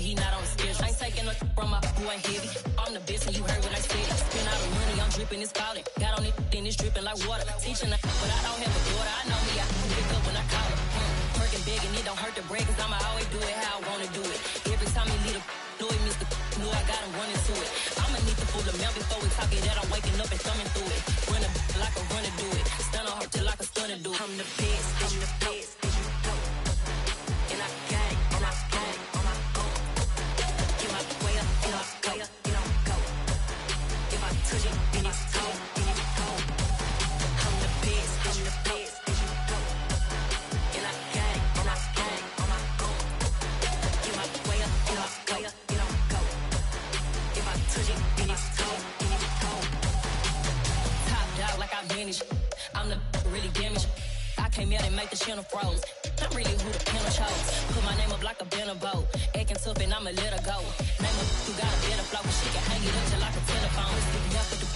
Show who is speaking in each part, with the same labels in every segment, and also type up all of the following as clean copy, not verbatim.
Speaker 1: but he not on the schedule. I ain't taking no from my who ain't heavy. I'm the best and you heard what I said. Spend all the money, I'm dripping, it's falling. Got on it, then it's dripping like water. Teaching her, but I don't have a daughter. I know me, I can pick up when I call her. Working big and it don't hurt to break, cause I'ma always do it how I wanna do it. Every time he lead a know it, Mr. Know I got him running to it. I'ma need to pull the mouth before we talk it that I'm waking up and thumbing through it. Run a like a runner do it. Stun on her till like a stunner do it. I'm the best, I'm the best. And I got it, and I got it on my own. Get my way up, and I go, and I go. If I touch it, then it's cold, then it's cold. I'm the best, I'm the best. And I got it, and I got it on my own. Get my way up, and I go, and I go. If I touch it, then it's cold, then it's cold. Top dog like I vanished. I'm the really damaged. I came out and make the channel froze. I'm really who the panel chose. Put my name up like a banner boat. Acting tough and I'ma let her go. Name her who got a better flow. She can hang it up just like a telephone. Sleeping up with the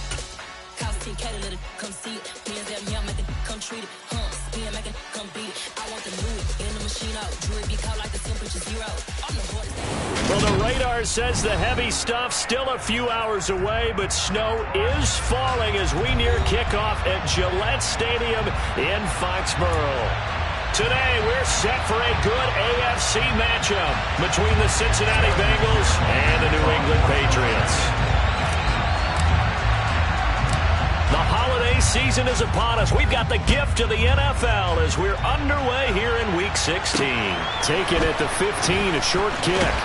Speaker 1: cost 10K to let it come see it. Hands down here, make it come treat it. Spin, make it come beat it. I want the new in the machine out. Jewelry be cold like the temperature zero. I'm the hardest.
Speaker 2: Well, the radar says the heavy stuff still a few hours away, but snow is falling as we near kickoff at Gillette Stadium in Foxborough. Today, we're set for a good AFC matchup between the Cincinnati Bengals and the New England Patriots. The holiday season is upon us. We've got the gift of the NFL as we're underway here in Week 16. Taken at the 15, a short kick.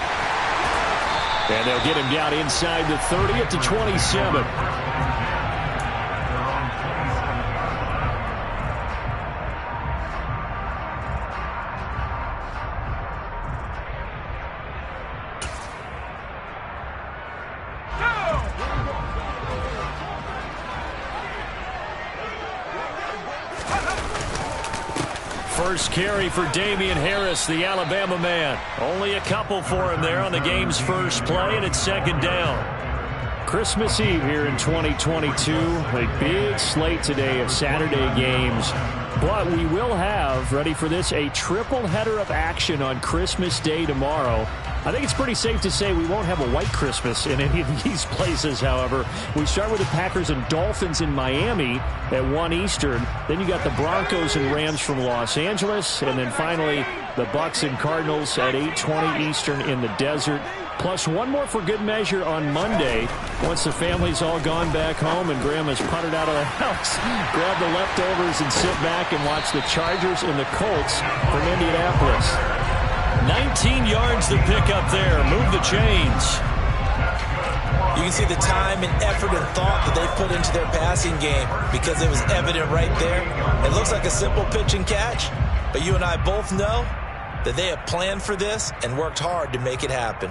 Speaker 2: And they'll get him down inside the 30 at the 27. First carry for Damian Harris, the Alabama man. Only a couple for him there on the game's first play, and it's second down. Christmas Eve here in 2022. A big slate today of Saturday games. But we will have, ready for this, a triple header of action on Christmas Day tomorrow. I think it's pretty safe to say we won't have a white Christmas in any of these places, however. We start with the Packers and Dolphins in Miami at 1 Eastern. Then you got the Broncos and Rams from Los Angeles. And then finally, the Bucs and Cardinals at 8:20 Eastern in the desert. Plus one more for good measure on Monday. Once the family's all gone back home and Grandma's puttered out of the house, grab the leftovers and sit back and watch the Chargers and the Colts from Indianapolis. 19 yards to pick up there. Move the chains.
Speaker 3: You can see the time and effort and thought that they put into their passing game because it was evident right there. It looks like a simple pitch and catch, but you and I both know that they have planned for this and worked hard to make it happen.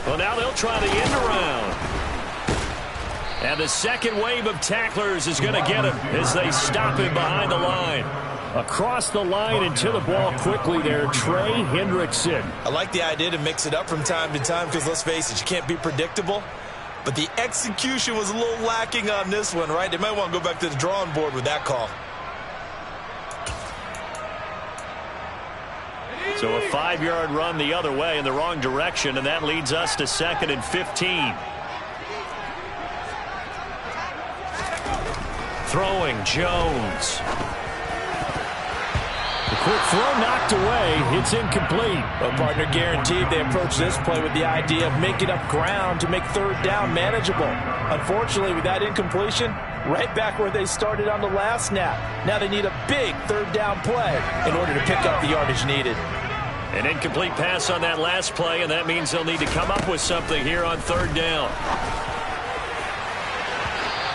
Speaker 2: Well, now they'll try the end around. And the second wave of tacklers is going to get him as they stop him behind the line. Across the line and to the ball quickly there, Trey Hendrickson.
Speaker 3: I like the idea to mix it up from time to time because, let's face it, you can't be predictable. But the execution was a little lacking on this one, right? They might want to go back to the drawing board with that call.
Speaker 2: So a 5-yard run the other way in the wrong direction, and that leads us to 2nd and 15. Throwing, Jones. The quick throw knocked away. It's incomplete.
Speaker 3: Well, partner, guaranteed they approach this play with the idea of making up ground to make third down manageable. Unfortunately, with that incompletion, right back where they started on the last snap. Now they need a big third down play in order to pick up the yardage needed.
Speaker 2: An incomplete pass on that last play, and that means they'll need to come up with something here on third down.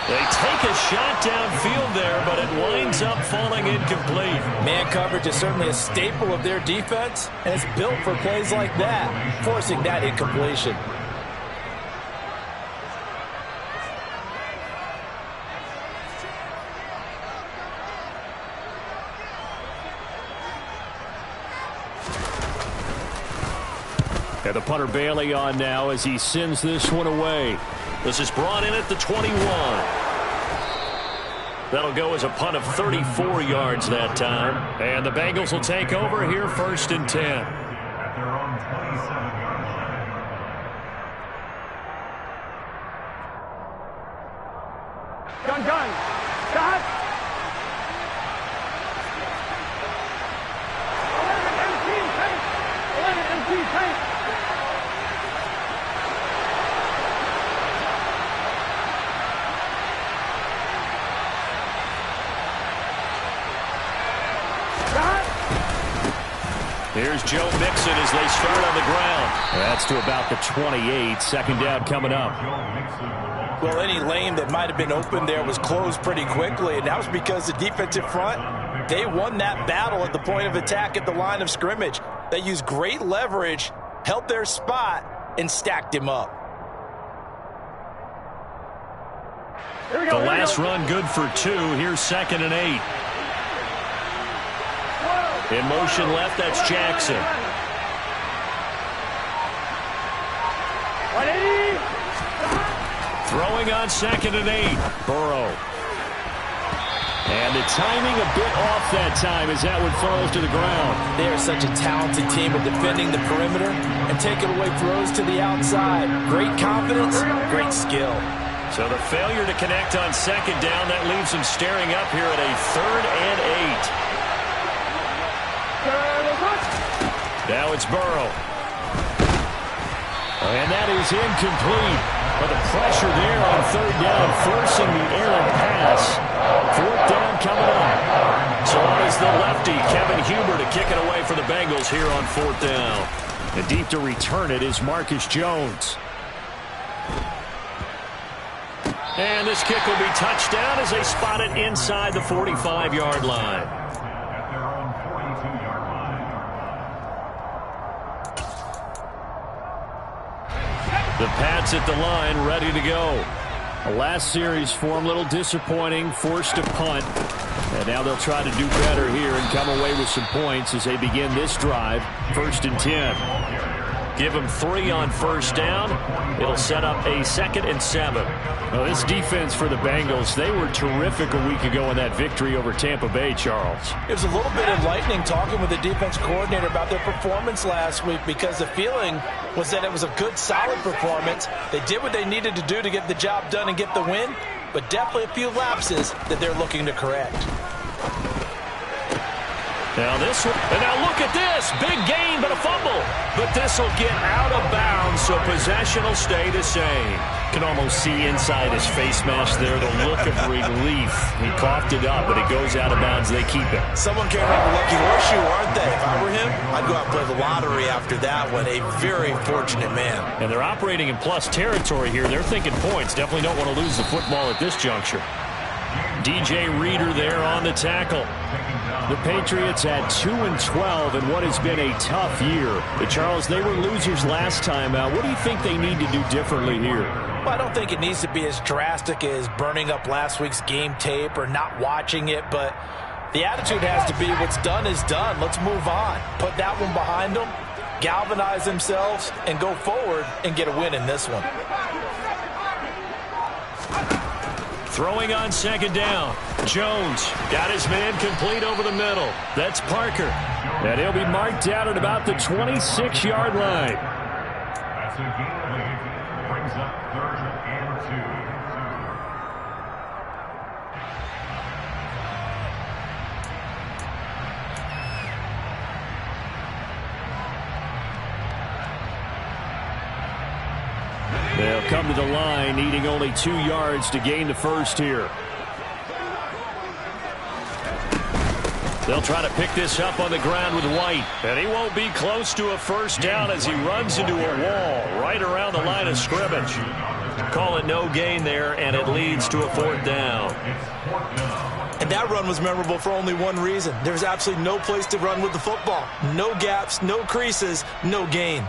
Speaker 2: They take a shot downfield there, but it winds up falling incomplete.
Speaker 3: Man coverage is certainly a staple of their defense, and it's built for plays like that, forcing that incompletion.
Speaker 2: And the punter Bailey on now as he sends this one away. This is brought in at the 21. That'll go as a punt of 34 yards that time. And the Bengals will take over here 1st and 10.
Speaker 4: At their own 27-yard line.
Speaker 5: Gun. Stop. 11 MT tank.
Speaker 2: Here's Joe Mixon as they start on the ground. That's to about the 28. 2nd down coming up.
Speaker 3: Well, any lane that might have been open there was closed pretty quickly, and that was because the defensive front, they won that battle at the point of attack at the line of scrimmage. They used great leverage, held their spot, and stacked him up.
Speaker 2: The last run good for 2. Here's 2nd and 8. In motion left, that's Jackson.
Speaker 5: 180.
Speaker 2: Throwing on 2nd and 8. Burrow. And the timing a bit off that time as that one falls to the ground.
Speaker 3: They are such a talented team at defending the perimeter and taking away throws to the outside. Great confidence, great skill.
Speaker 2: So the failure to connect on 2nd down, that leaves them staring up here at a 3rd and 8. Now it's Burrow. And that is incomplete. But the pressure there on 3rd down, forcing the errant pass. 4th down coming up. So on is the lefty, Kevin Huber, to kick it away for the Bengals here on 4th down. And deep to return it is Marcus Jones. And this kick will be touchdown as they spot it inside the 45-yard line.
Speaker 4: At their own 42-yard line.
Speaker 2: The Pats at the line, ready to go. The last series for them, a little disappointing, forced to punt. And now they'll try to do better here and come away with some points as they begin this drive, 1st and 10. Give them 3 on 1st down. It'll set up a 2nd and 7. Well, this defense for the Bengals, they were terrific a week ago in that victory over Tampa Bay, Charles.
Speaker 3: It was a little bit enlightening talking with the defense coordinator about their performance last week because the feeling was that it was a good, solid performance. They did what they needed to do to get the job done and get the win, but definitely a few lapses that they're looking to correct.
Speaker 2: Now this one, and now look at this. Big gain, but a fumble. But this will get out of bounds, so possession will stay the same. Can almost see inside his face mask there, the look of relief. He coughed it up, but it goes out of bounds. They keep it.
Speaker 3: Someone came up with a lucky horseshoe, aren't they? If I were him, I'd go out and play the lottery after that one. A very fortunate man.
Speaker 2: And they're operating in plus territory here. They're thinking points. Definitely don't want to lose the football at this juncture. DJ Reader there on the tackle. The Patriots at 2-12 in what has been a tough year. But Charles, they were losers last time out. What do you think they need to do differently here?
Speaker 3: Well, I don't think it needs to be as drastic as burning up last week's game tape or not watching it, but the attitude has to be what's done is done. Let's move on. Put that one behind them, galvanize themselves, and go forward and get a win in this one.
Speaker 2: Throwing on 2nd down. Jones got his man complete over the middle. That's Parker. And he'll be marked out at about the 26-yard line.
Speaker 4: That's a gain of 8. Brings up 3rd and 2.
Speaker 2: They'll come to the line, needing only 2 yards to gain the first here. They'll try to pick this up on the ground with White. And he won't be close to a 1st down as he runs into a wall right around the line of scrimmage. Call it no gain there, and it leads to a 4th down.
Speaker 3: And that run was memorable for only one reason. There's absolutely no place to run with the football. No gaps, no creases, no gain.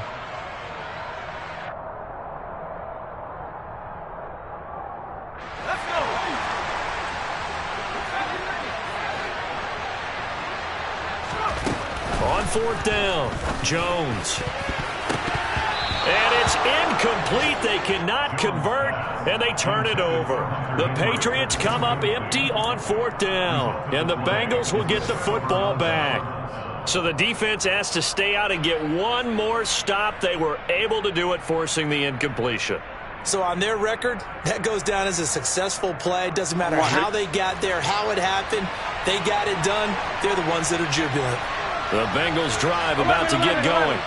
Speaker 2: On 4th down, Jones. And it's incomplete. They cannot convert, and they turn it over. The Patriots come up empty on 4th down, and the Bengals will get the football back. So the defense has to stay out and get one more stop. They were able to do it, forcing the incompletion.
Speaker 3: So on their record, that goes down as a successful play. Doesn't matter how they got there, how it happened. They got it done. They're the ones that are jubilant.
Speaker 2: The Bengals drive about to get going.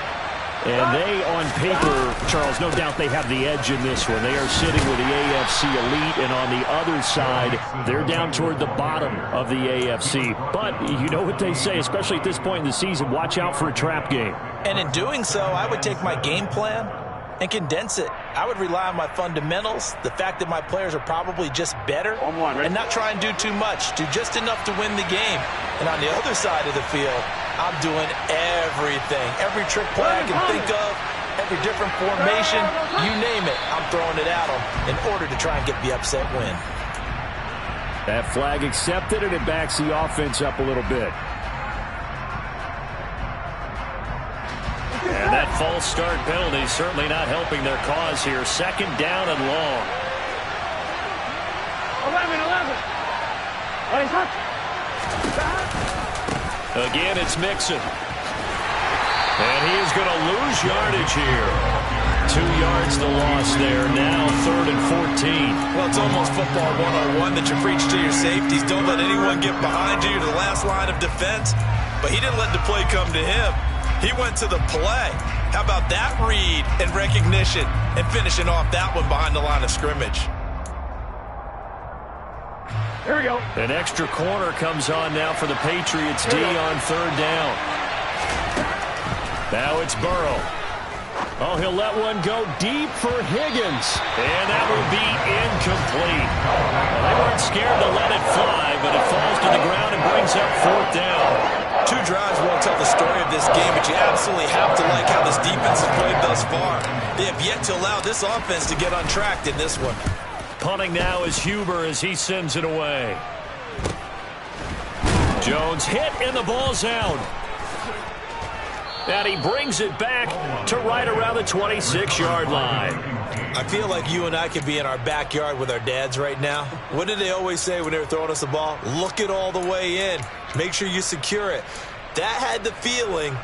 Speaker 2: And they, on paper, Charles, no doubt they have the edge in this one. They are sitting with the AFC elite, and on the other side, they're down toward the bottom of the AFC. But you know what they say, especially at this point in the season, watch out for a trap game.
Speaker 3: And in doing so, I would take my game plan and condense it. I would rely on my fundamentals, the fact that my players are probably just better, and not try and do too much, do just enough to win the game. And on the other side of the field, I'm doing everything, every trick play I can think of, every different formation, you name it, I'm throwing it at them in order to try and get the upset win.
Speaker 2: That flag accepted, and it backs the offense up a little bit. And that false start penalty is certainly not helping their cause here. 2nd down and long.
Speaker 5: 11.
Speaker 2: Again, it's Mixon. And he is going to lose yardage here. 2 yards the loss there. Now 3rd and 14.
Speaker 3: Well, it's almost football 101 that you preach to your safeties. Don't let anyone get behind you to the last line of defense. But he didn't let the play come to him. He went to the play. How about that read and recognition and finishing off that one behind the line of scrimmage?
Speaker 5: Here we go.
Speaker 2: An extra corner comes on now for the Patriots D on 3rd down. Now it's Burrow. Oh, he'll let one go deep for Higgins. And that will be incomplete. Well, they weren't scared to let it fly, but it falls to the ground and brings up 4th down.
Speaker 3: 2 drives won't tell the story of this game, but you absolutely have to like how this defense has played thus far. They have yet to allow this offense to get untracked in this one.
Speaker 2: Punting now is Huber as he sends it away. Jones hit and the ball's out. And he brings it back to right around the 26-yard line.
Speaker 3: I feel like you and I could be in our backyard with our dads right now. What did they always say when they were throwing us the ball? Look it all the way in. Make sure you secure it. That had the feeling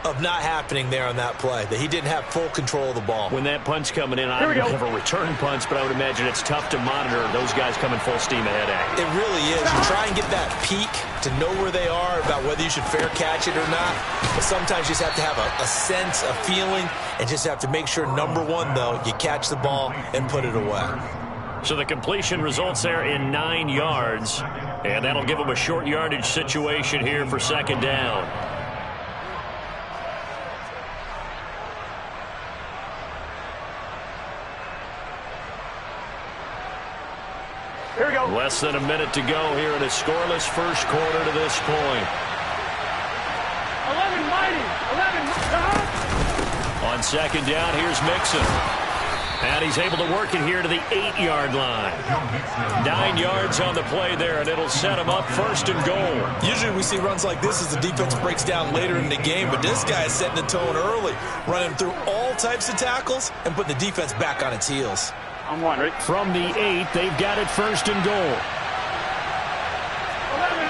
Speaker 3: of not happening there on that play, that he didn't have full control of the ball.
Speaker 2: When that punch coming in, I don't have a return punch, but I would imagine it's tough to monitor those guys coming full steam ahead at you.
Speaker 3: It really is. You try and get that peek to know where they are, about whether you should fair catch it or not. But sometimes you just have to have a sense, a feeling, and just have to make sure, number one, though, you catch the ball and put it away.
Speaker 2: So the completion results there in 9 yards, and that'll give them a short yardage situation here for 2nd down.
Speaker 5: Here we go.
Speaker 2: Less than a minute to go here in a scoreless first quarter to this point.
Speaker 5: 11 mighty. 11.
Speaker 2: On 2nd down, here's Mixon. And he's able to work it here to the 8-yard line. 9 yards on the play there, and it'll set him up 1st and goal.
Speaker 3: Usually we see runs like this as the defense breaks down later in the game, but this guy is setting the tone early, running through all types of tackles and putting the defense back on its heels.
Speaker 5: I'm wondering.
Speaker 2: From the 8, they've got it 1st and goal.
Speaker 5: 11.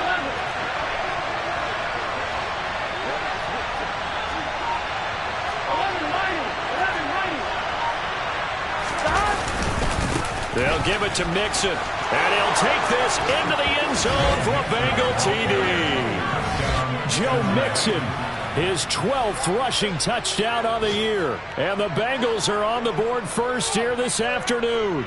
Speaker 2: They'll give it to Mixon, and he'll take this into the end zone for a Bengal TD. Joe Mixon, his 12th rushing touchdown on the year. And the Bengals are on the board first here this afternoon.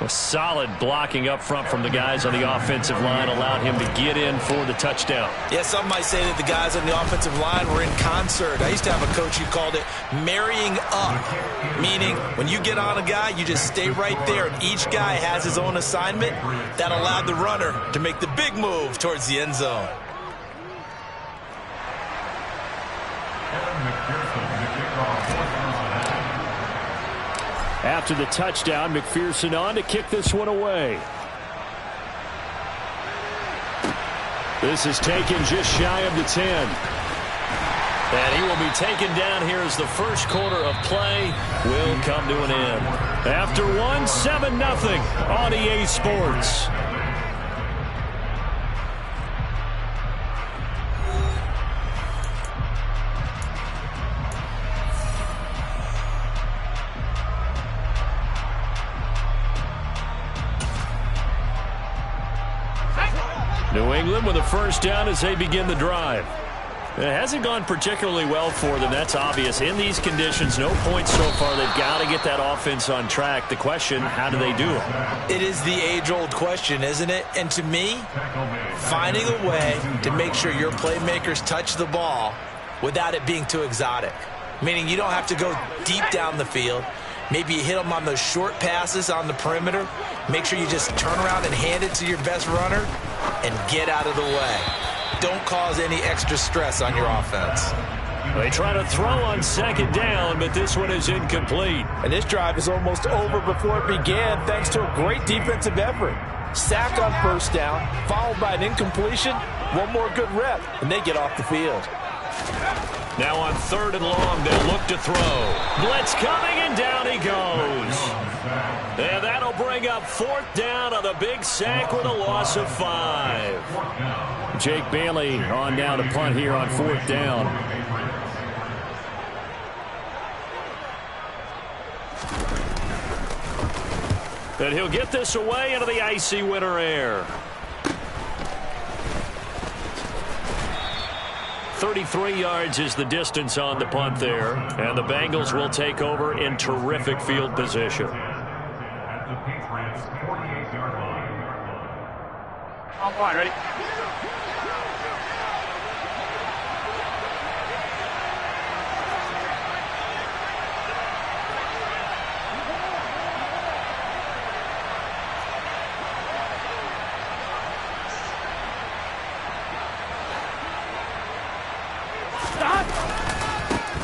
Speaker 2: A solid blocking up front from the guys on the offensive line allowed him to get in for the touchdown.
Speaker 3: Yeah, some might say that the guys on the offensive line were in concert. I used to have a coach who called it marrying up, meaning when you get on a guy, you just stay right there, and each guy has his own assignment. That allowed the runner to make the big move towards the end zone.
Speaker 2: After the touchdown, McPherson on to kick this one away. This is taken just shy of the 10. And he will be taken down here as the first quarter of play will come to an end. After one, 7-0 on EA Sports. New England with a first down as they begin the drive. It hasn't gone particularly well for them. That's obvious. In these conditions, no points so far. They've got to get that offense on track. The question, how do they do it?
Speaker 3: It is the age-old question, isn't it? And to me, finding a way to make sure your playmakers touch the ball without it being too exotic. Meaning you don't have to go deep down the field. Maybe you hit them on those short passes on the perimeter. Make sure you just turn around and hand it to your best runner and get out of the way. Don't cause any extra stress on your offense.
Speaker 2: They try to throw on second down, but this one is incomplete.
Speaker 3: And this drive is almost over before it began thanks to a great defensive effort. Sack on first down, followed by an incompletion, one more good rep, and they get off the field.
Speaker 2: Now on 3rd and long, they'll look to throw. Blitz coming, and down he goes. And that'll bring up 4th down on the big sack with a loss of 5. Jake Bailey on down to punt here on 4th down. But he'll get this away into the icy winter air. 33 yards is the distance on the punt there. And the Bengals will take over in terrific field position.
Speaker 4: At the Patriots' 48-yard line.
Speaker 5: I'm fine. Ready?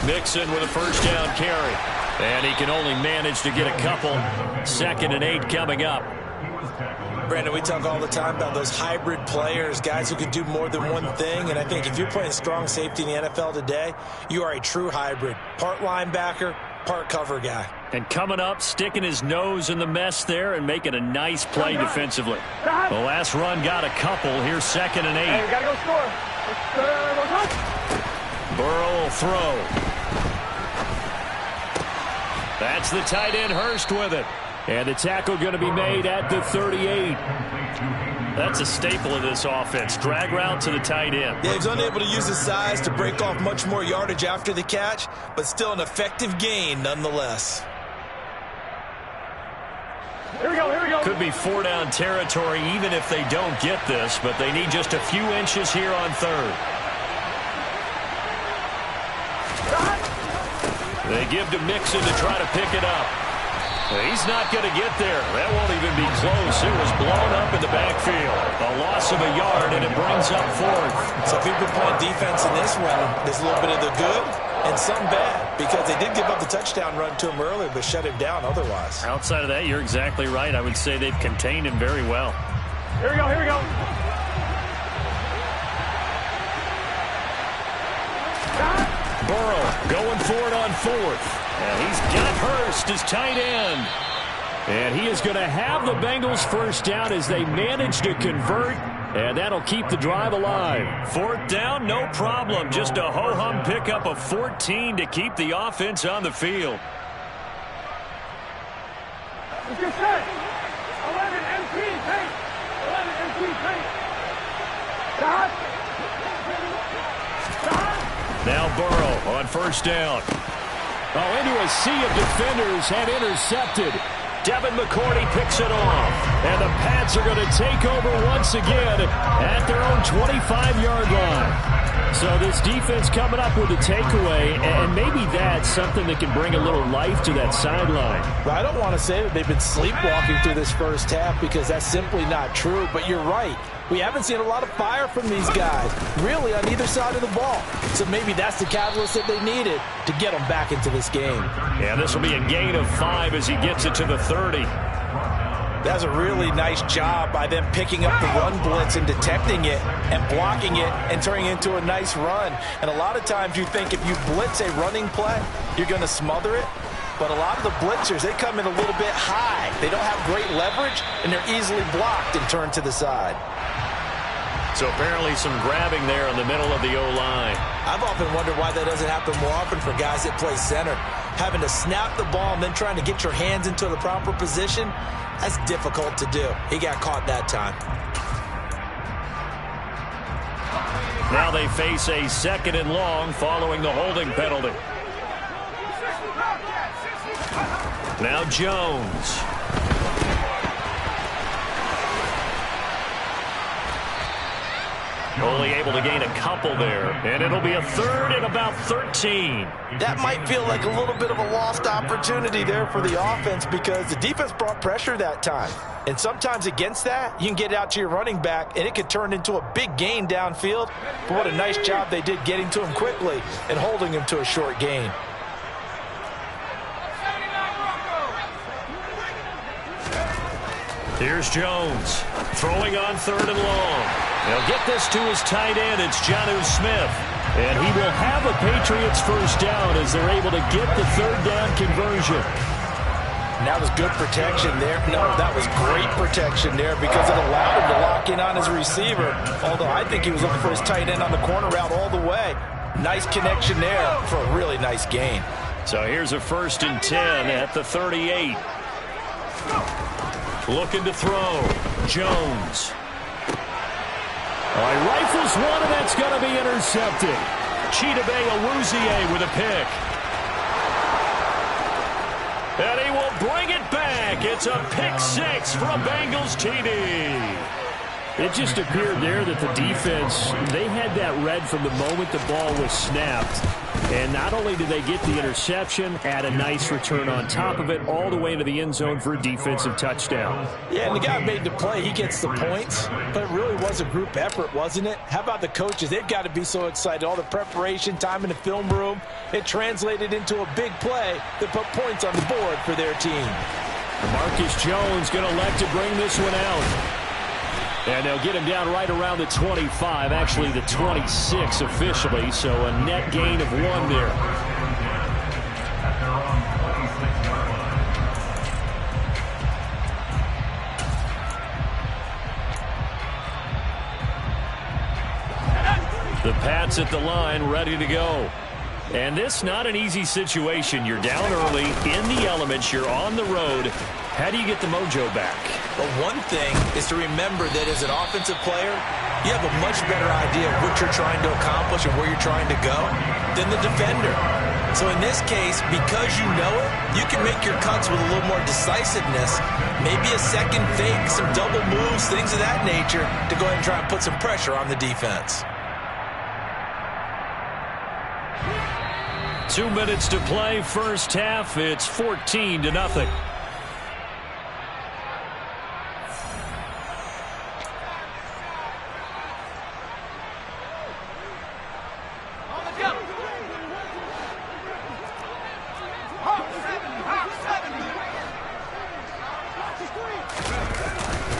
Speaker 2: Mixon with a first down carry. And he can only manage to get a couple. 2nd and 8 coming up.
Speaker 3: Brandon, we talk all the time about those hybrid players, guys who can do more than one thing. And I think if you're playing strong safety in the NFL today, you are a true hybrid. Part linebacker, part cover guy.
Speaker 2: And coming up, sticking his nose in the mess there and making a nice play defensively. The last run got a couple. Here's 2nd and 8.
Speaker 5: Hey, we got to go score. Let's go.
Speaker 2: Burrow will throw. That's the tight end Hurst with it. And the tackle going to be made at the 38. That's a staple of this offense. Drag route to the tight end.
Speaker 3: Yeah, he's unable to use his size to break off much more yardage after the catch, but still an effective gain nonetheless.
Speaker 5: Here we go, here we go.
Speaker 2: Could be 4-down territory even if they don't get this, but they need just a few inches here on 3rd. They give to Mixon to try to pick it up. He's not going to get there. That won't even be close. It was blown up in the backfield. A loss of a yard, and it brings up 4th.
Speaker 3: So if you've been playing defense in this one, there's a little bit of the good and some bad, because they did give up the touchdown run to him earlier, but shut him down otherwise.
Speaker 2: Outside of that, you're exactly right. I would say they've contained him very well.
Speaker 5: Here we go, here we go.
Speaker 2: Burrow going for it on 4th. And he's got Hurst as tight end. And he is going to have the Bengals first down as they manage to convert. And that'll keep the drive alive. 4th down, no problem. Just a ho-hum pickup of 14 to keep the offense on the field.
Speaker 5: Let's get set. 11 MP, paint. 11 MP, paint. Stop.
Speaker 2: Now Burrow on first down. Oh, into a sea of defenders and intercepted. Devin McCourty picks it off. And the Pats are going to take over once again at their own 25-yard line. So this defense coming up with a takeaway, and maybe that's something that can bring a little life to that sideline.
Speaker 3: Well, I don't want to say that they've been sleepwalking through this first half, because that's simply not true. But you're right. We haven't seen a lot of fire from these guys, really, on either side of the ball. So maybe that's the catalyst that they needed to get them back into this game.
Speaker 2: Yeah, this will be a gain of 5 as he gets it to the 30.
Speaker 3: That's a really nice job by them picking up the run blitz and detecting it and blocking it and turning it into a nice run. And a lot of times you think if you blitz a running play, you're going to smother it. But a lot of the blitzers, they come in a little bit high. They don't have great leverage, and they're easily blocked and turned to the side.
Speaker 2: So apparently some grabbing there in the middle of the O-line.
Speaker 3: I've often wondered why that doesn't happen more often for guys that play center. Having to snap the ball and then trying to get your hands into the proper position, that's difficult to do. He got caught that time.
Speaker 2: Now they face a 2nd and long following the holding penalty. Now Jones. Only able to gain a couple there, and it'll be a 3rd and about 13.
Speaker 3: That might feel like a little bit of a lost opportunity there for the offense because the defense brought pressure that time. And sometimes against that, you can get out to your running back, and it could turn into a big gain downfield. But what a nice job they did getting to him quickly and holding him to a short gain.
Speaker 2: Here's Jones, throwing on 3rd and long. They'll get this to his tight end. It's Jonnu Smith. And he will have a Patriots first down as they're able to get the 3rd down conversion.
Speaker 3: And that was good protection there. No, that was great protection there because it allowed him to lock in on his receiver. Although I think he was looking for his tight end on the corner route all the way. Nice connection there for a really nice gain.
Speaker 2: So here's a 1st and 10 at the 38. Looking to throw. Jones. Rifles one, and that's going to be intercepted. Chidobe Awuzie with a pick. And he will bring it back. It's a pick 6 for a Bengals TD.
Speaker 6: It just appeared there that the defense, they had that read from the moment the ball was snapped. And not only did they get the interception, add a nice return on top of it, all the way into the end zone for a defensive touchdown.
Speaker 3: Yeah, and the guy made the play. He gets the points. But it really was a group effort, wasn't it? How about the coaches? They've got to be so excited. All the preparation, time in the film room, it translated into a big play that put points on the board for their team.
Speaker 6: Marcus Jones going to elect to bring this one out. And they'll get him down right around the 25, actually the 26 officially, so a net gain of 1 there.
Speaker 2: The Pats at the line, ready to go. And this not an easy situation. You're down early, in the elements, you're on the road. How do you get the mojo back?
Speaker 3: Well, one thing is to remember that as an offensive player, you have a much better idea of what you're trying to accomplish and where you're trying to go than the defender. So in this case, because you know it, you can make your cuts with a little more decisiveness, maybe a second fake, some double moves, things of that nature, to go ahead and try and put some pressure on the defense.
Speaker 2: 2 minutes to play, first half. It's 14-0.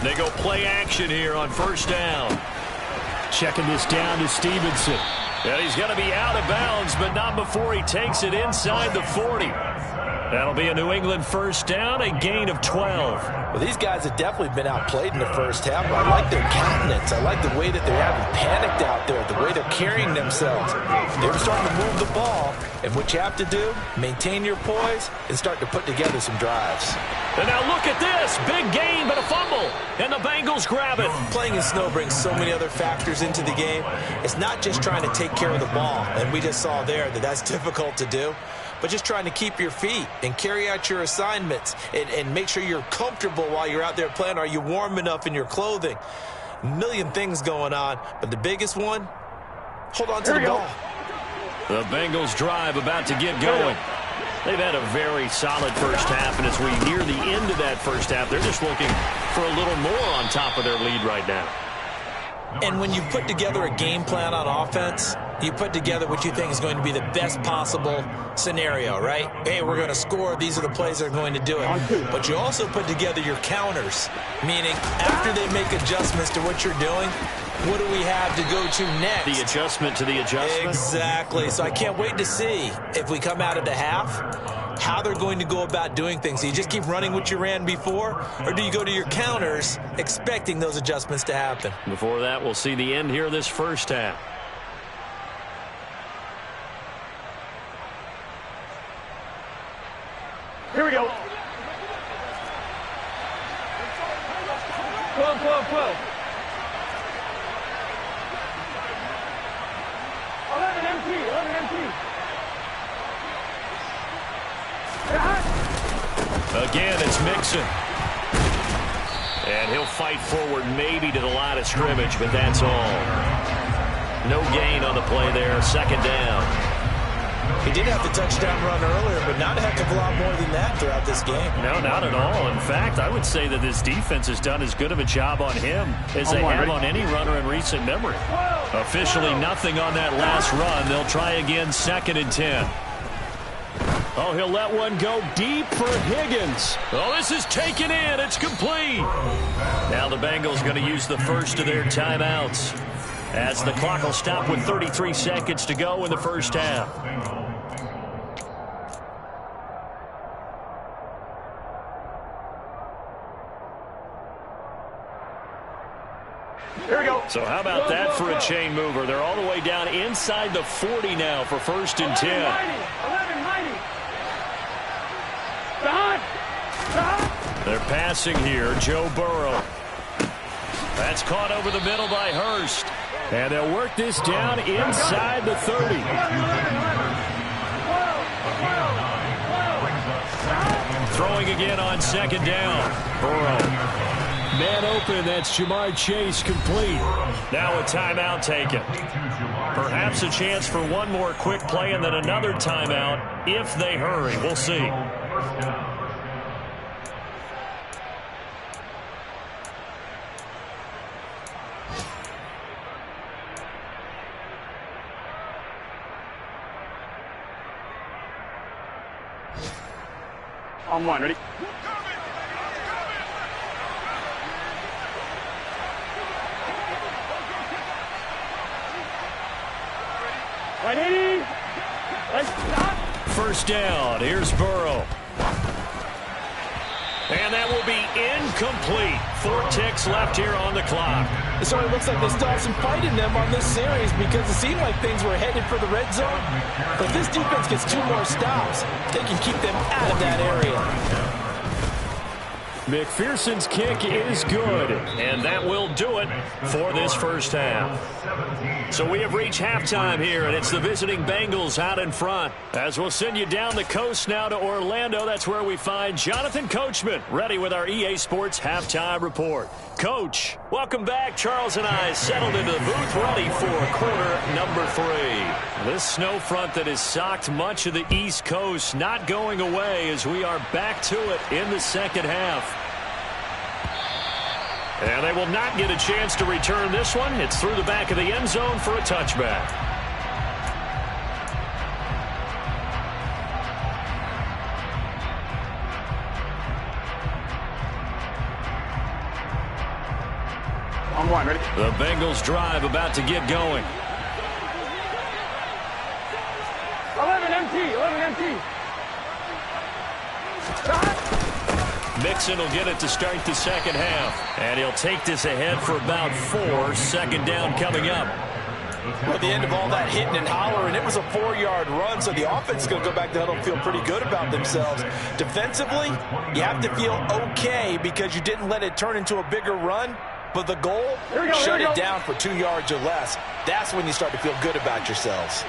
Speaker 2: They go play action here on first down.
Speaker 6: Checking this down to Stevenson.
Speaker 2: And he's going to be out of bounds, but not before he takes it inside the 40. That'll be a New England first down, a gain of 12.
Speaker 3: Well, these guys have definitely been outplayed in the first half. I like their countenance. I like the way that they haven't panicked out there, the way they're carrying themselves. They're starting to move the ball, and what you have to do, maintain your poise and start to put together some drives.
Speaker 2: And now look at this. Big gain, but a fumble. And the Bengals grab it.
Speaker 3: Playing in snow brings so many other factors into the game. It's not just trying to take care of the ball, and we just saw there that that's difficult to do, but just trying to keep your feet and carry out your assignments and make sure you're comfortable while you're out there playing. Are you warm enough in your clothing? A million things going on, but the biggest one, hold on to the ball.
Speaker 2: The Bengals drive about to get going. They've had a very solid first half, and as we near the end of that first half, they're just looking for a little more on top of their lead right now.
Speaker 3: And when you put together a game plan on offense, you put together what you think is going to be the best possible scenario, right? Hey, we're going to score. These are the plays that are going to do it. But you also put together your counters, meaning after they make adjustments to what you're doing, what do we have to go to next?
Speaker 2: The adjustment to the adjustment?
Speaker 3: Exactly. So I can't wait to see if we come out of the half, how they're going to go about doing things. Do you just keep running what you ran before, or do you go to your counters expecting those adjustments to happen?
Speaker 2: Before that, we'll see the end here of this first half.
Speaker 5: Here we go. 12, 12, 12. 11 MT, 11 MT.
Speaker 2: Again, it's Mixon. And he'll fight forward maybe to the line of scrimmage, but that's all. No gain on the play there. Second down.
Speaker 3: He did have the touchdown run earlier, but not a heck of a lot more than that throughout this game.
Speaker 2: No, not at all. In fact, I would say that this defense has done as good of a job on him as they have on any runner in recent memory. Officially nothing on that last run. They'll try again, 2nd and 10. Oh, he'll let one go deep for Higgins. Oh, this is taken in. It's complete. Now the Bengals going to use the first of their timeouts, as the clock will stop with 33 seconds to go in the first half.
Speaker 5: Here we go.
Speaker 2: So how about that for a chain mover? They're all the way down inside the 40 now for 1st and 10.
Speaker 5: 11-90.
Speaker 2: They're passing here. Joe Burrow. That's caught over the middle by Hurst. And they'll work this down inside the 30. Throwing again on 2nd down. Burrow. Man open, that's Jamar Chase, complete. Now a timeout taken. Perhaps a chance for one more quick play and then another timeout if they hurry. We'll see.
Speaker 5: On one, ready?
Speaker 2: First down. Here's Burrow. And that will be incomplete. 4 ticks left here on the clock.
Speaker 3: So it looks like they still have some fight in them on this series, because it seemed like things were headed for the red zone. But if this defense gets 2 more stops, they can keep them out of that area.
Speaker 2: McPherson's kick is good, and that will do it for this first half. So we have reached halftime here, and it's the visiting Bengals out in front. As we'll send you down the coast now to Orlando, that's where we find Jonathan Coachman, ready with our EA Sports Halftime Report. Coach, welcome back. Charles and I settled into the booth, ready for quarter number 3. This snow front that has socked much of the East Coast not going away as we are back to it in the second half. And they will not get a chance to return this one. It's through the back of the end zone for a touchback.
Speaker 5: On one, ready?
Speaker 2: The Bengals drive about to get going.
Speaker 5: 11 MT, 11 MT.
Speaker 2: Mixon will get it to start the second half. And he'll take this ahead for about 4. 2nd down coming up.
Speaker 3: At the end of all that hitting and hollering, it was a 4-yard run, so the offense is going to go back to huddle and feel pretty good about themselves. Defensively, you have to feel okay because you didn't let it turn into a bigger run. But the goal, shut it down for 2 yards or less. That's when you start to feel good about yourselves.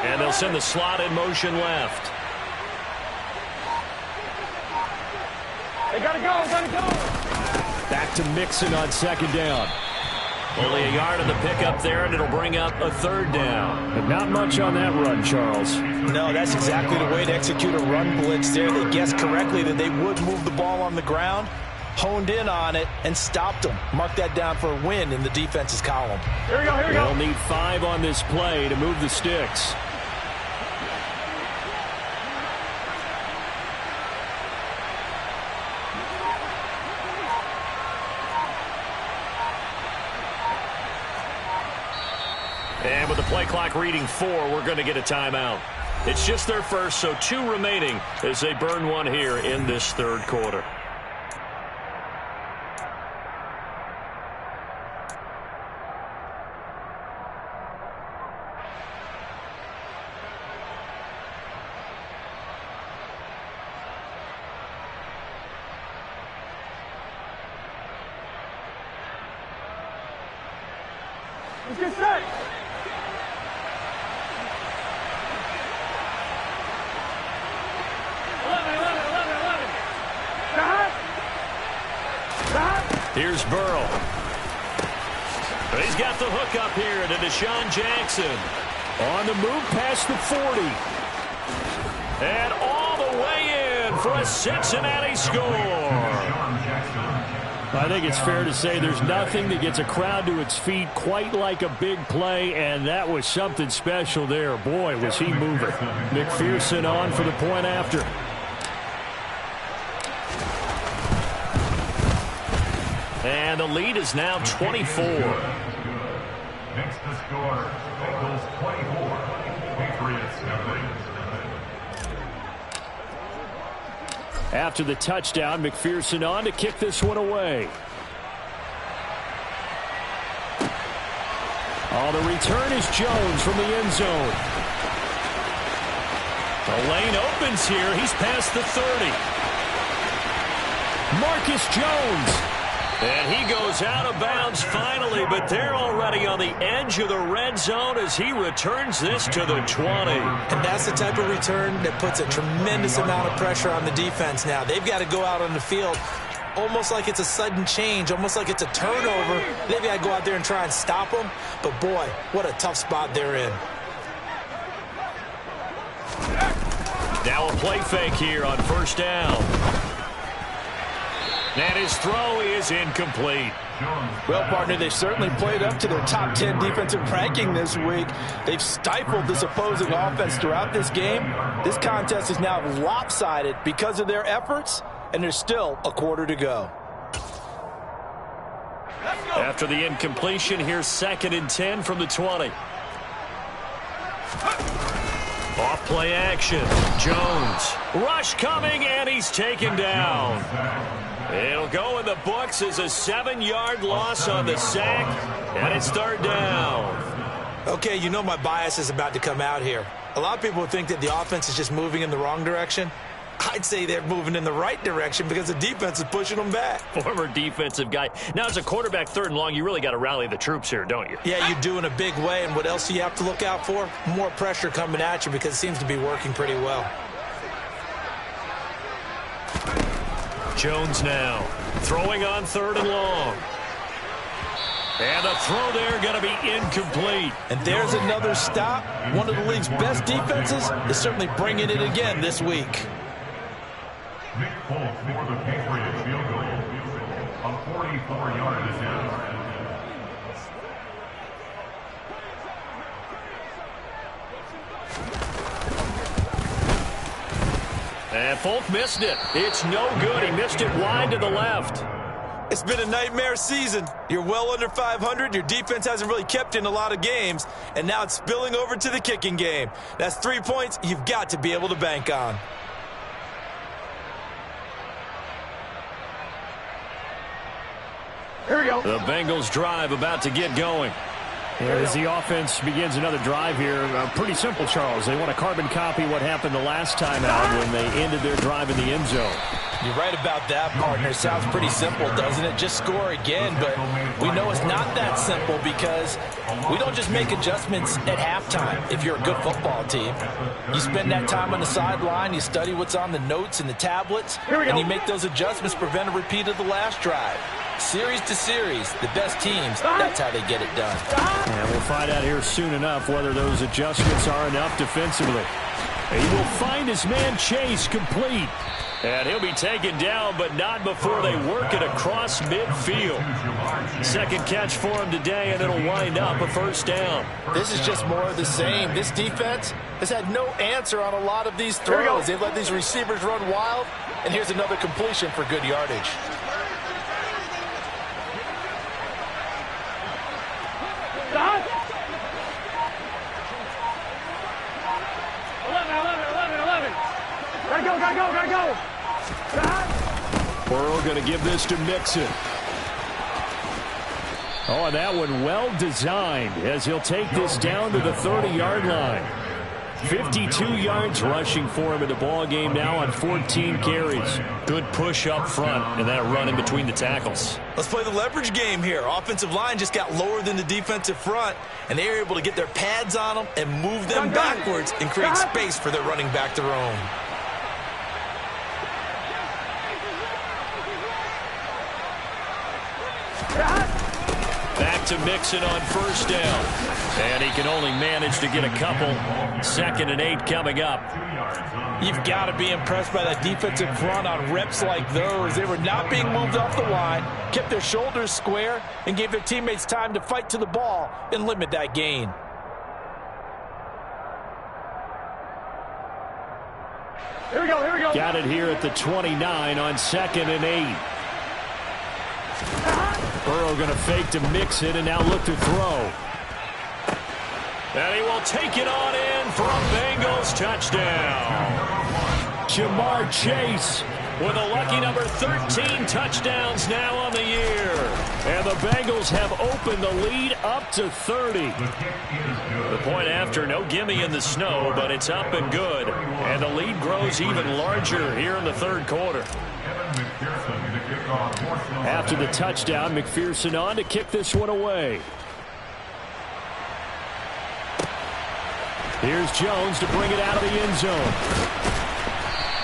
Speaker 2: And they'll send the slot in motion left.
Speaker 5: They gotta go.
Speaker 2: Back to Mixon on 2nd down. Only a yard on the pickup there, and it'll bring up a 3rd down. But not much on that run, Charles.
Speaker 3: No, that's exactly the way to execute a run blitz there. They guessed correctly that they would move the ball on the ground. honed in on it, and stopped them. Mark that down for a win in the defense's column.
Speaker 5: Here we go, here we go.
Speaker 6: They'll need 5 on this play to move the sticks.
Speaker 2: And with the play clock reading 4, we're going to get a timeout. It's just their first, so 2 remaining as they burn one here in this third quarter.
Speaker 5: Let's get set.
Speaker 2: Here's Burrow. He's got the hook up here to Deshaun Jackson.
Speaker 6: On the move past the 40.
Speaker 2: And all the way in for a Cincinnati score.
Speaker 6: I think it's fair to say there's nothing that gets a crowd to its feet quite like a big play, and that was something special there. Boy, was he moving. McPherson on for the point after.
Speaker 2: And the lead is now 24.
Speaker 4: Next to score, Bengals 24, Patriots nothing.
Speaker 6: After the touchdown, McPherson on to kick this one away. Oh, the return is Jones from the end zone.
Speaker 2: The lane opens here. He's past the 30.
Speaker 6: Marcus Jones.
Speaker 2: And he goes out of bounds finally, but they're already on the edge of the red zone as he returns this to the 20.
Speaker 3: And that's the type of return that puts a tremendous amount of pressure on the defense now. They've got to go out on the field almost like it's a sudden change, almost like it's a turnover. They've got to go out there and try and stop them. But, boy, what a tough spot they're in.
Speaker 2: Now a play fake here on first down. And his throw is incomplete.
Speaker 3: Well, partner, they certainly played up to their top 10 defensive ranking this week. They've stifled this opposing offense throughout this game. This contest is now lopsided because of their efforts, and there's still a quarter to go.
Speaker 2: After the incompletion, here's 2nd and 10 from the 20. Off play action. Jones. Rush coming, and he's taken down. It'll go in the books as a 7-yard loss on the sack, and it's 3rd down.
Speaker 3: Okay, you know my bias is about to come out here. A lot of people think that the offense is just moving in the wrong direction. I'd say they're moving in the right direction because the defense is pushing them back.
Speaker 2: Former defensive guy. Now, as a quarterback 3rd and long, you really got to rally the troops here, don't you?
Speaker 3: Yeah, you do in a big way, and what else do you have to look out for? More pressure coming at you because it seems to be working pretty well.
Speaker 2: Jones now throwing on 3rd and long. And the throw there going to be incomplete.
Speaker 3: And there's another stop. One of the league's best defenses is certainly bringing it again this week.
Speaker 4: Nick Folk for the Patriots field goal. A 44-yard attempt.
Speaker 2: And Folk missed it. It's no good. He missed it wide to the left.
Speaker 3: It's been a nightmare season. You're well under 500. Your defense hasn't really kept in a lot of games. And now it's spilling over to the kicking game. That's 3 points you've got to be able to bank on.
Speaker 5: Here we go.
Speaker 2: The Bengals drive about to get going.
Speaker 6: As the offense begins another drive here, pretty simple, Charles. They want to carbon copy what happened the last time out when they ended their drive in the end zone.
Speaker 3: You're right about that, partner. Sounds pretty simple, doesn't it? Just score again, but we know it's not that simple because we don't just make adjustments at halftime if you're a good football team. You spend that time on the sideline, you study what's on the notes and the tablets, and you make those adjustments to prevent a repeat of the last drive. Series to series, the best teams, that's how they get it done.
Speaker 6: And we'll find out here soon enough whether those adjustments are enough defensively.
Speaker 2: He will find his man Chase complete. And he'll be taken down, but not before they work it across midfield. Second catch for him today, and it'll wind up a first down.
Speaker 3: This is just more of the same. This defense has had no answer on a lot of these throws. They've let these receivers run wild, and here's another completion for good yardage.
Speaker 5: Gotta go.
Speaker 2: Burrow going to give this to Mixon. Oh, and that one well designed as he'll take this down to the 30-yard line. 52 yards rushing for him in the ball game now on 14 carries. Good push up front and that run in between the tackles.
Speaker 3: Let's play the leverage game here. Offensive line just got lower than the defensive front, and they were able to get their pads on them and move them backwards and create space for their running back to roam.
Speaker 2: Back to Mixon on first down. And he can only manage to get a couple. 2nd and 8 coming up.
Speaker 3: You've got to be impressed by that defensive front on reps like those. They were not being moved off the line, kept their shoulders square, and gave their teammates time to fight to the ball and limit that gain.
Speaker 5: Here we go.
Speaker 2: Got it here at the 29 on 2nd and 8. Burrow going to fake to Mixon and now look to throw. And he will take it on in for a Bengals touchdown. Jamar Chase with a lucky number 13 touchdowns now on the year. And the Bengals have opened the lead up to 30. The point after, no gimme in the snow, but it's up and good. And the lead grows even larger here in the third quarter. After the touchdown, McPherson on to kick this one away. Here's Jones to bring it out of the end zone.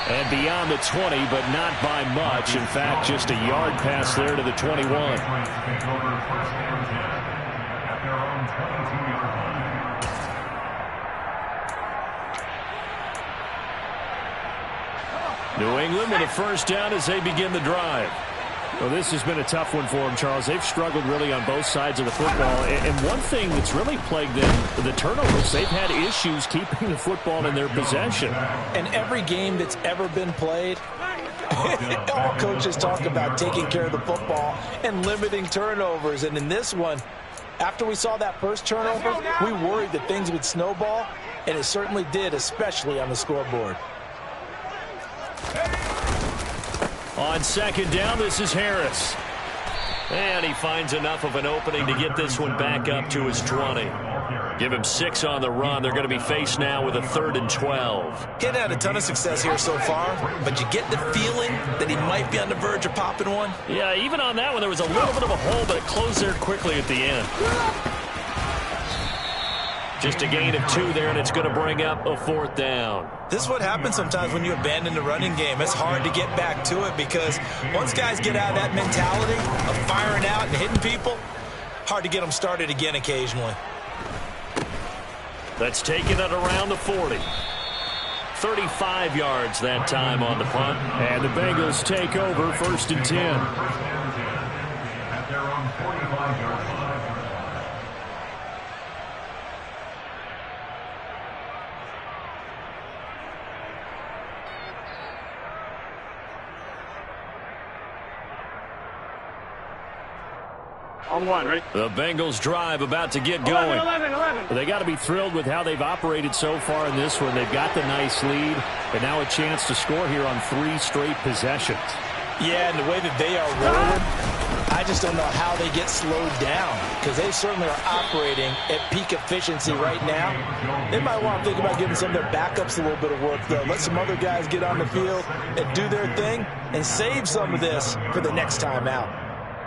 Speaker 2: And beyond the 20, but not by much. In fact, just a yard pass there to the 21. New England with a first down as they begin the drive. Well, this has been a tough one for them, Charles. They've struggled really on both sides of the football. And one thing that's really plagued them, the turnovers, they've had issues keeping the football in their possession.
Speaker 3: And every game that's ever been played, all coaches talk about taking care of the football and limiting turnovers. And in this one, after we saw that first turnover, we worried that things would snowball, and it certainly did, especially on the scoreboard.
Speaker 2: On second down, this is Harris. And he finds enough of an opening to get this one back up to his 20. Give him 6 on the run. They're going to be faced now with a 3rd and 12.
Speaker 3: He hadn't had a ton of success here so far, but you get the feeling that he might be on the verge of popping one.
Speaker 2: Yeah, even on that one, there was a little bit of a hole, but it closed there quickly at the end. Just a gain of 2 there, and it's going to bring up a 4th down.
Speaker 3: This is what happens sometimes when you abandon the running game. It's hard to get back to it because once guys get out of that mentality of firing out and hitting people, hard to get them started again occasionally.
Speaker 2: That's taken it around the 40. 35 yards that time on the punt. And the Bengals take over 1st and 10.
Speaker 4: At their own 45-yard line.
Speaker 5: On 1, right?
Speaker 2: The Bengals drive about to get going.
Speaker 5: 11.
Speaker 2: They got to be thrilled with how they've operated so far in this one. They've got the nice lead, and now a chance to score here on 3 straight possessions.
Speaker 3: Yeah, and the way that they are rolling, I just don't know how they get slowed down because they certainly are operating at peak efficiency right now. They might want to think about giving some of their backups a little bit of work, though. Let some other guys get on the field and do their thing and save some of this for the next time out.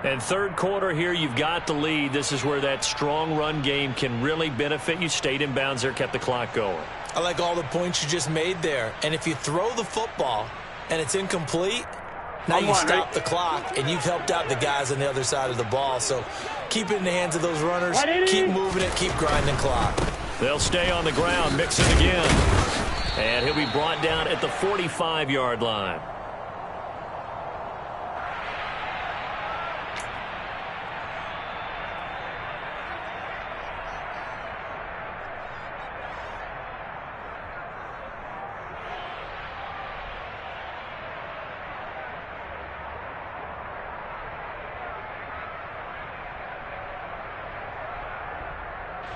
Speaker 2: And third quarter here, you've got the lead. This is where that strong run game can really benefit you. Stayed in bounds there, kept the clock going.
Speaker 3: I like all the points you just made there. And if you throw the football and it's incomplete, now you stop the clock, and you've helped out the guys on the other side of the ball. So keep it in the hands of those runners. Keep moving it. Keep grinding clock.
Speaker 2: They'll stay on the ground. Mix it again. And he'll be brought down at the 45-yard line.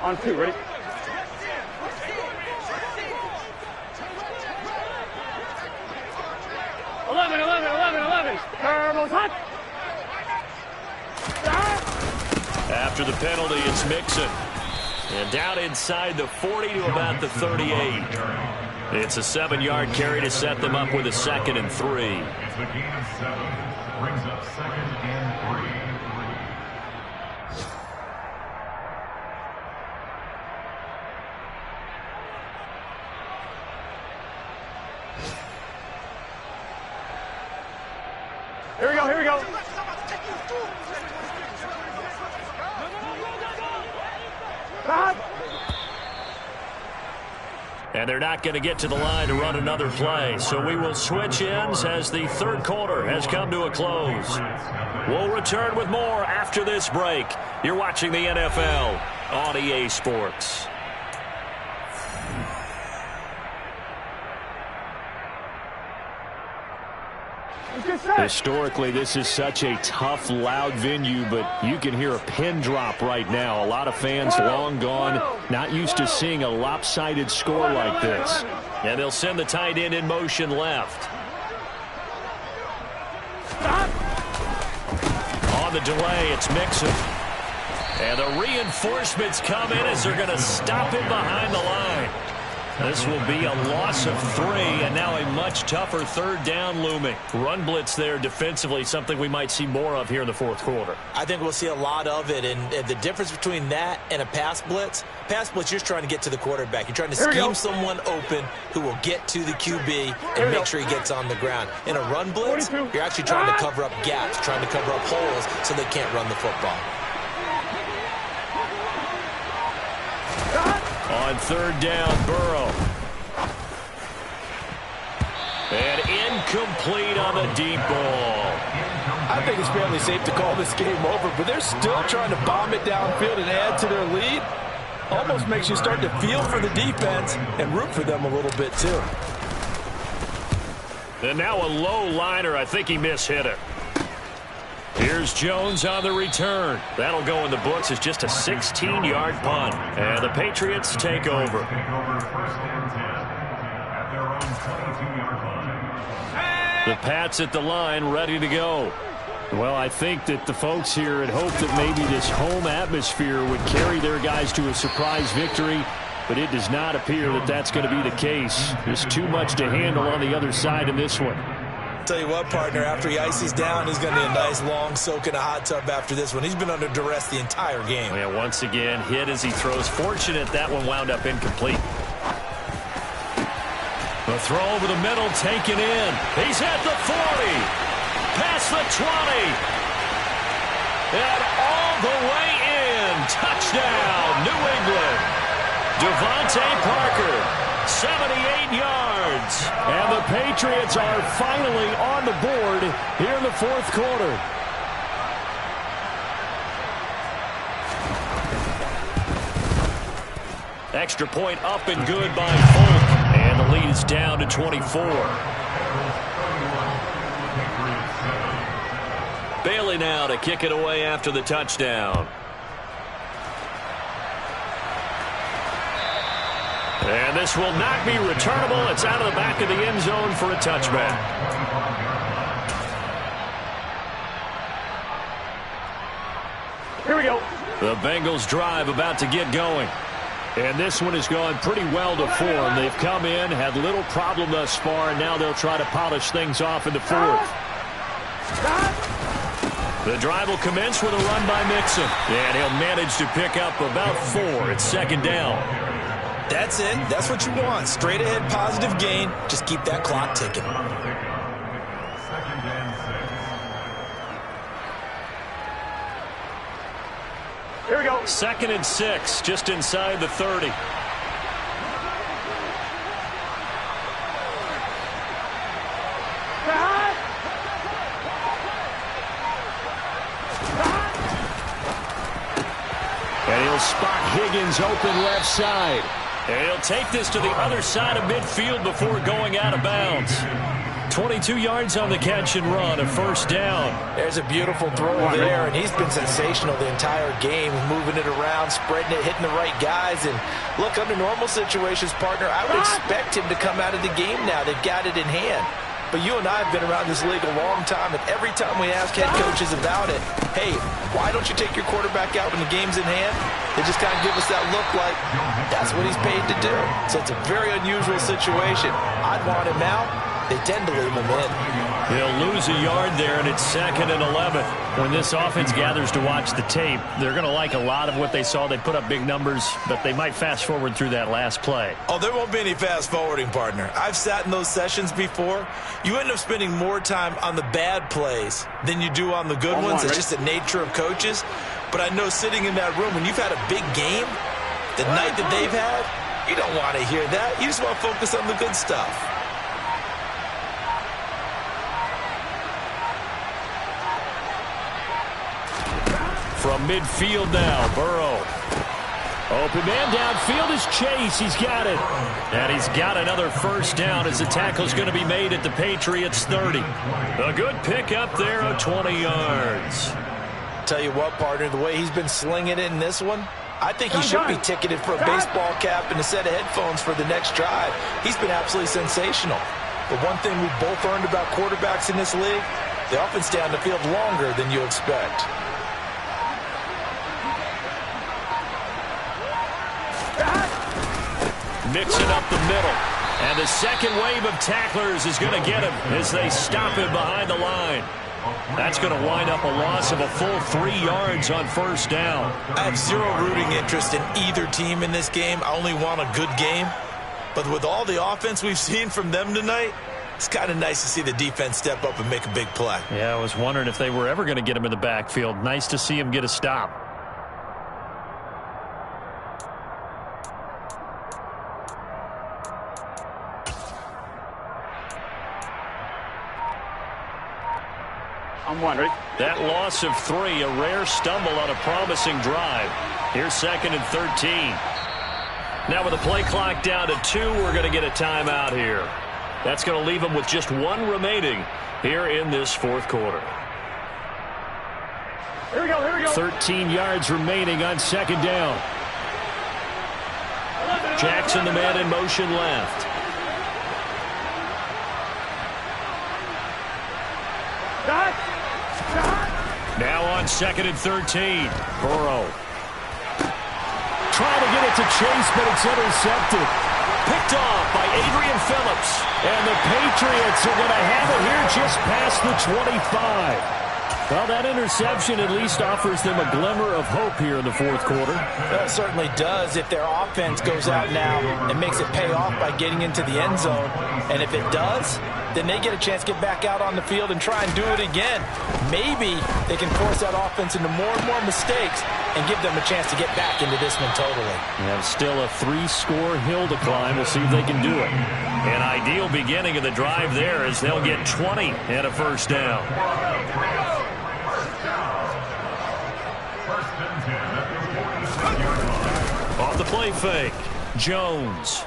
Speaker 5: On 2, ready?
Speaker 2: After the penalty, it's Mixon. And down inside the 40 to about the 38. It's a 7-yard carry to set them up with a 2nd and 3.
Speaker 4: It's the gain of 7. Brings up 2nd and 3.
Speaker 5: Here we go, here we go.
Speaker 2: And they're not going to get to the line to run another play. So we will switch ends as the third quarter has come to a close. We'll return with more after this break. You're watching the NFL on EA Sports.
Speaker 6: Historically, this is such a tough, loud venue, but you can hear a pin drop right now. A lot of fans long gone, not used to seeing a lopsided score like this.
Speaker 2: And they'll send the tight end in motion left. On the delay, it's Mixon. And the reinforcements come in as they're going to stop him behind the line. This will be a loss of 3, and now a much tougher 3rd down looming. Run blitz there defensively, something we might see more of here in the 4th quarter.
Speaker 3: I think we'll see a lot of it, and the difference between that and a pass blitz, you're just trying to get to the quarterback. You're trying to scheme someone open who will get to the QB and make sure he gets on the ground. In a run blitz, you're actually trying to cover up gaps, trying to cover up holes so they can't run the football.
Speaker 2: On 3rd down, Burrow. And incomplete on the deep ball.
Speaker 3: I think it's fairly safe to call this game over, but they're still trying to bomb it downfield and add to their lead. Almost makes you start to feel for the defense and root for them a little bit, too.
Speaker 2: And now a low liner. I think he mishit it. Here's Jones on the return. That'll go in the books as just a 16-yard punt. And the Patriots take over. The Pats at the line, ready to go.
Speaker 6: Well, I think that the folks here had hoped that maybe this home atmosphere would carry their guys to a surprise victory, but it does not appear that that's going to be the case. There's too much to handle on the other side in this one.
Speaker 3: Tell you what, partner, after he ices down, he's going to need a nice long soak in a hot tub after this one. He's been under duress the entire game.
Speaker 2: Yeah, once again, hit as he throws. Fortunate that one wound up incomplete. The throw over the middle, taken in. He's at the 40. Past the 20. And all the way in. Touchdown, New England. Devontae Parker, 78 yards.
Speaker 6: And the Patriots are finally on the board here in the 4th quarter.
Speaker 2: Extra point up and good by Folk. And the lead is down to 24. Bailey now to kick it away after the touchdown. And this will not be returnable. It's out of the back of the end zone for a touchback.
Speaker 5: Here we go.
Speaker 2: The Bengals drive about to get going.
Speaker 6: And this one has gone pretty well to form. They've come in, had little problem thus far, and now they'll try to polish things off in the 4th.
Speaker 2: The drive will commence with a run by Mixon. And he'll manage to pick up about 4. It's 2nd down.
Speaker 3: That's it. That's what you want. Straight ahead, positive gain. Just keep that clock ticking.
Speaker 4: 2nd and 6.
Speaker 5: Here we go.
Speaker 2: 2nd and 6, just inside the 30. spot Higgins open left side. And he'll take this to the other side of midfield before going out of bounds. 22 yards on the catch and run, a first down.
Speaker 3: There's a beautiful throw there, and he's been sensational the entire game, moving it around, spreading it, hitting the right guys. And look, under normal situations, partner, I would expect him to come out of the game now. They've got it in hand. But you and I have been around this league a long time, and every time we ask head coaches about it, hey, why don't you take your quarterback out when the game's in hand? They just kind of give us that look like that's what he's paid to do. So it's a very unusual situation. I'd want him out. They tend to leave him in.
Speaker 2: He'll lose a yard there, and it's 2nd and 11. When this offense gathers to watch the tape, they're going to like a lot of what they saw. They put up big numbers, but they might fast forward through that last play.
Speaker 3: Oh, there won't be any fast forwarding, partner. I've sat in those sessions before. You end up spending more time on the bad plays than you do on the good ones. It's just the nature of coaches. But I know sitting in that room, when you've had a big game, the night that they've had, you don't want to hear that. You just want to focus on the good stuff.
Speaker 2: From midfield now, Burrow. Open man downfield is Chase. He's got it. And he's got another first down as the tackle's going to be made at the Patriots 30. A good pickup there of 20 yards.
Speaker 3: Tell you what, partner, the way he's been slinging it in this one, I think he should be ticketed for a baseball cap and a set of headphones for the next drive. He's been absolutely sensational. But one thing we've both learned about quarterbacks in this league, they often stay on the field longer than you expect.
Speaker 2: Mixing up the middle. And the second wave of tacklers is going to get him as they stop him behind the line. That's going to wind up a loss of a full 3 yards on first down.
Speaker 3: I have zero rooting interest in either team in this game. I only want a good game. But with all the offense we've seen from them tonight, it's kind of nice to see the defense step up and make a big play.
Speaker 2: Yeah, I was wondering if they were ever going to get him in the backfield. Nice to see him get a stop.
Speaker 5: I'm wondering.
Speaker 2: That loss of 3, a rare stumble on a promising drive. Here's 2nd and 13. Now with the play clock down to 2, we're going to get a timeout here. That's going to leave them with just 1 remaining here in this 4th quarter.
Speaker 5: Here we go.
Speaker 2: 13 yards remaining on 2nd down. Jackson, the man in motion left. Now on 2nd and 13. Burrow. Trying to get it to Chase, but it's intercepted. Picked off by Adrian Phillips. And the Patriots are going to have it here just past the 25. Well, that interception at least offers them a glimmer of hope here in the 4th quarter.
Speaker 3: That certainly does if their offense goes out now and makes it pay off by getting into the end zone. And if it does, then they get a chance to get back out on the field and try and do it again. Maybe they can force that offense into more and more mistakes and give them a chance to get back into this one totally.
Speaker 2: And still a 3-score hill to climb. We'll see if they can do it. An ideal beginning of the drive there as they'll get 20 and a first down. Off the play fake, Jones.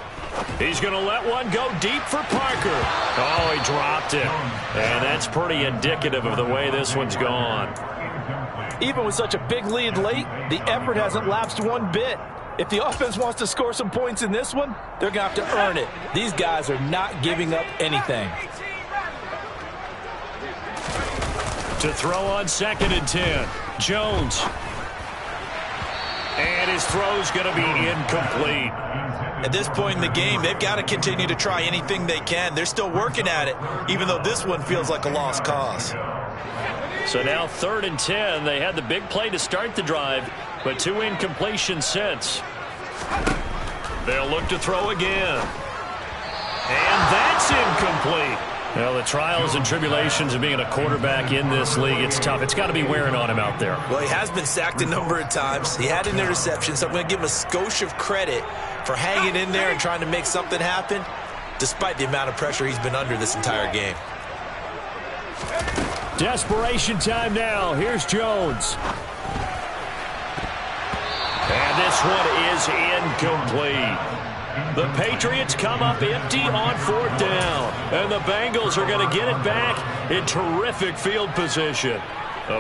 Speaker 2: He's going to let one go deep for Parker. Oh, he dropped it. And that's pretty indicative of the way this one's gone.
Speaker 3: Even with such a big lead late, the effort hasn't lapsed one bit. If the offense wants to score some points in this one, they're going to have to earn it. These guys are not giving up anything.
Speaker 2: To throw on 2nd and 10, Jones. And his throw's going to be incomplete.
Speaker 3: At this point in the game, they've got to continue to try anything they can. They're still working at it, even though this one feels like a lost cause.
Speaker 2: So now 3rd and 10. They had the big play to start the drive, but 2 incompletions since. They'll look to throw again. And that's incomplete. Well, the trials and tribulations of being a quarterback in this league, it's tough. It's got to be wearing on him out there.
Speaker 3: Well, he has been sacked a number of times. He had an interception, so I'm going to give him a skosh of credit for hanging in there and trying to make something happen, despite the amount of pressure he's been under this entire game.
Speaker 2: Desperation time now. Here's Jones. And And this one is incomplete. The Patriots come up empty on 4th down. And the Bengals are going to get it back in terrific field position.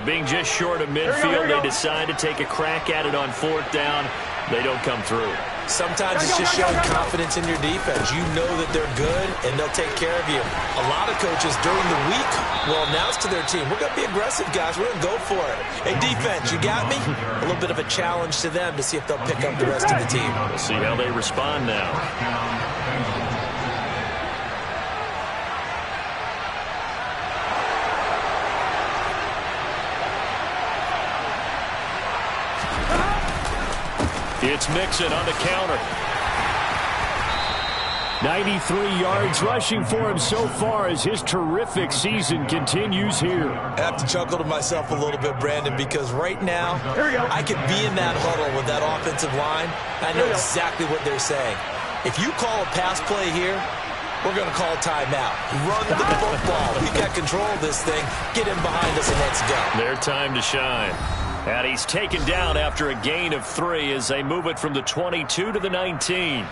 Speaker 2: Being just short of midfield, they decide to take a crack at it on 4th down. They don't come through.
Speaker 3: Sometimes it's just showing confidence in your defense. You know that they're good, and they'll take care of you. A lot of coaches during the week will announce to their team, we're going to be aggressive, guys. We're going to go for it. Hey, defense, you got me? A little bit of a challenge to them to see if they'll pick up the rest of the team.
Speaker 2: We'll see how they respond now. It's Mixon on the counter. 93 yards rushing for him so far as his terrific season continues here.
Speaker 3: I have to chuckle to myself a little bit, Brandon, because right now I could be in that huddle with that offensive line. I know exactly what they're saying. If you call a pass play here, we're going to call a timeout. Run the football. We've got control of this thing. Get him behind us and let's go.
Speaker 2: Their time to shine. And he's taken down after a gain of 3 as they move it from the 22 to the 19.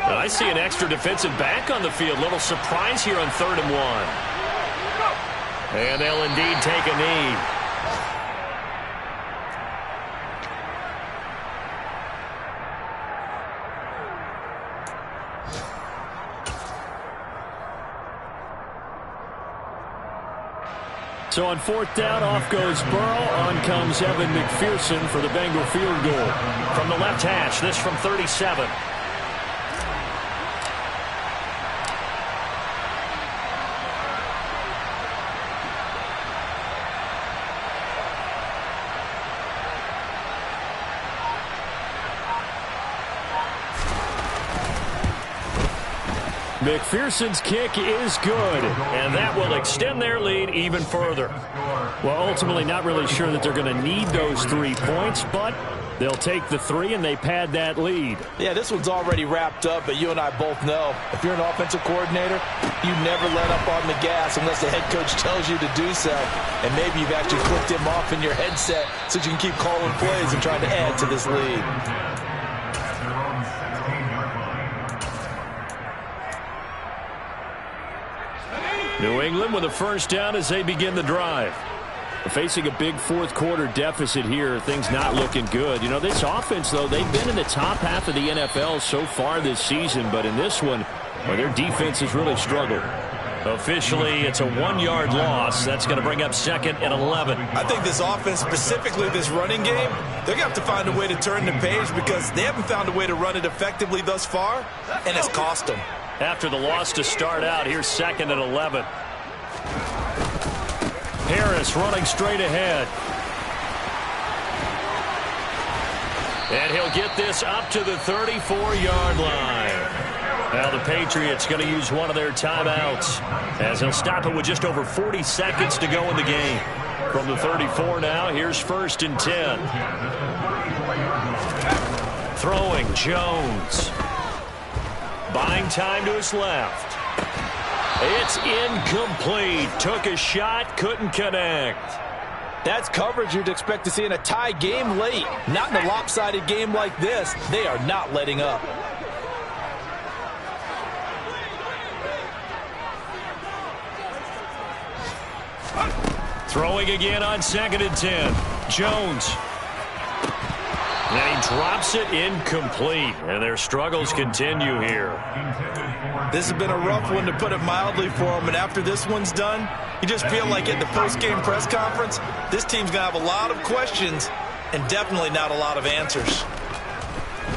Speaker 2: I see an extra defensive back on the field. Little surprise here on 3rd and 1. And they'll indeed take a knee. So on 4th down, off goes Burrow. On comes Evan McPherson for the Bengal field goal. From the left hash, this from 37. McPherson's kick is good, and that will extend their lead even further. Well, ultimately not really sure that they're going to need those 3 points, but they'll take the 3 and they pad that lead.
Speaker 3: Yeah, this one's already wrapped up, but you and I both know if you're an offensive coordinator, you never let up on the gas unless the head coach tells you to do so. And maybe you've actually clicked him off in your headset so you can keep calling plays and trying to add to this lead.
Speaker 2: New England with a first down as they begin the drive. Facing a big 4th quarter deficit here, things not looking good. You know, this offense, though, they've been in the top half of the NFL so far this season, but in this one, well, their defense has really struggled. Officially, it's a 1-yard loss. That's going to bring up 2nd and 11.
Speaker 3: I think this offense, specifically this running game, they're going to have to find a way to turn the page because they haven't found a way to run it effectively thus far, and it's cost them.
Speaker 2: After the loss to start out, here's 2nd and 11. Harris running straight ahead. And he'll get this up to the 34-yard line. Now the Patriots going to use one of their timeouts as they'll stop it with just over 40 seconds to go in the game. From the 34 now, here's 1st and 10. Throwing Jones. Buying time to his left. It's incomplete. Took a shot, couldn't connect.
Speaker 3: That's coverage you'd expect to see in a tie game late. Not in a lopsided game like this. They are not letting up.
Speaker 2: Throwing again on 2nd and 10. Jones. And he drops it incomplete. And their struggles continue here.
Speaker 3: This has been a rough one, to put it mildly, for them. And after this one's done, you just feel like at the post-game press conference, this team's going to have a lot of questions and definitely not a lot of answers.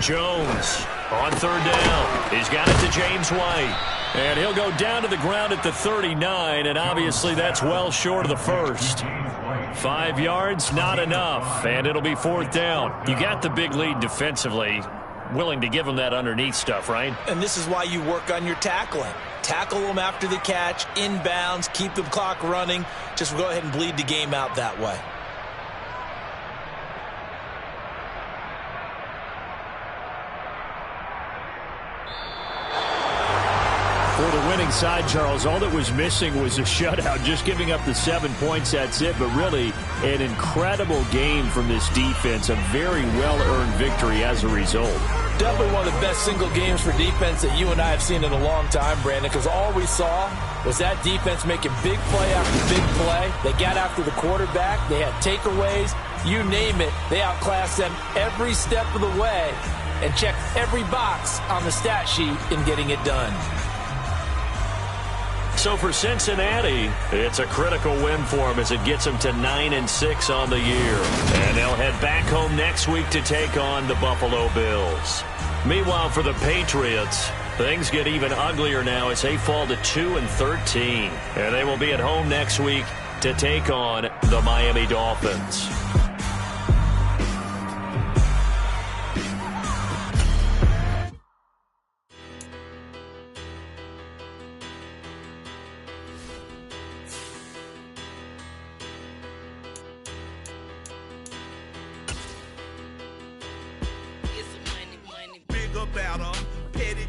Speaker 2: Jones on 3rd down. He's got it to James White. And he'll go down to the ground at the 39, and obviously that's well short of the first. 5 yards, not enough, and it'll be 4th down. You got the big lead defensively. Willing to give them that underneath stuff, right?
Speaker 3: And this is why you work on your tackling. Tackle them after the catch, inbounds, keep the clock running. Just go ahead and bleed the game out that way.
Speaker 6: For the winning side, Charles, all that was missing was a shutout, just giving up the 7 points, that's it. But really, an incredible game from this defense, a very well-earned victory as a result.
Speaker 3: Definitely one of the best single games for defense that you and I have seen in a long time, Brandon, because all we saw was that defense making big play after big play. They got after the quarterback. They had takeaways. You name it, they outclassed them every step of the way and checked every box on the stat sheet in getting it done.
Speaker 2: So for Cincinnati, it's a critical win for them as it gets them to 9-6 on the year. And they'll head back home next week to take on the Buffalo Bills. Meanwhile, for the Patriots, things get even uglier now as they fall to 2-13. And they will be at home next week to take on the Miami Dolphins.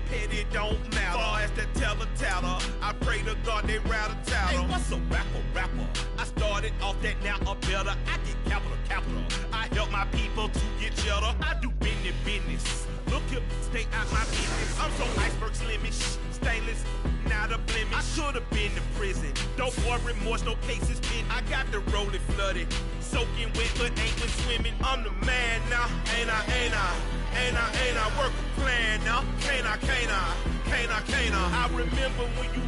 Speaker 7: Petty don't matter. Far as the teller, I pray to God they rattle tattle. Hey, what's a rapper? I started off that, now I'm better. I get capital. I help my people to get cheddar. I do business. Look here, stay out my business. I'm so iceberg slimish, stainless, not a blemish. I should have been to prison. Don't worry, remorse, no cases pinned. I got the rolling flooded, soaking wet, but ain't been swimming. I'm the man now, ain't I? Work a plan now, can't I? I remember when you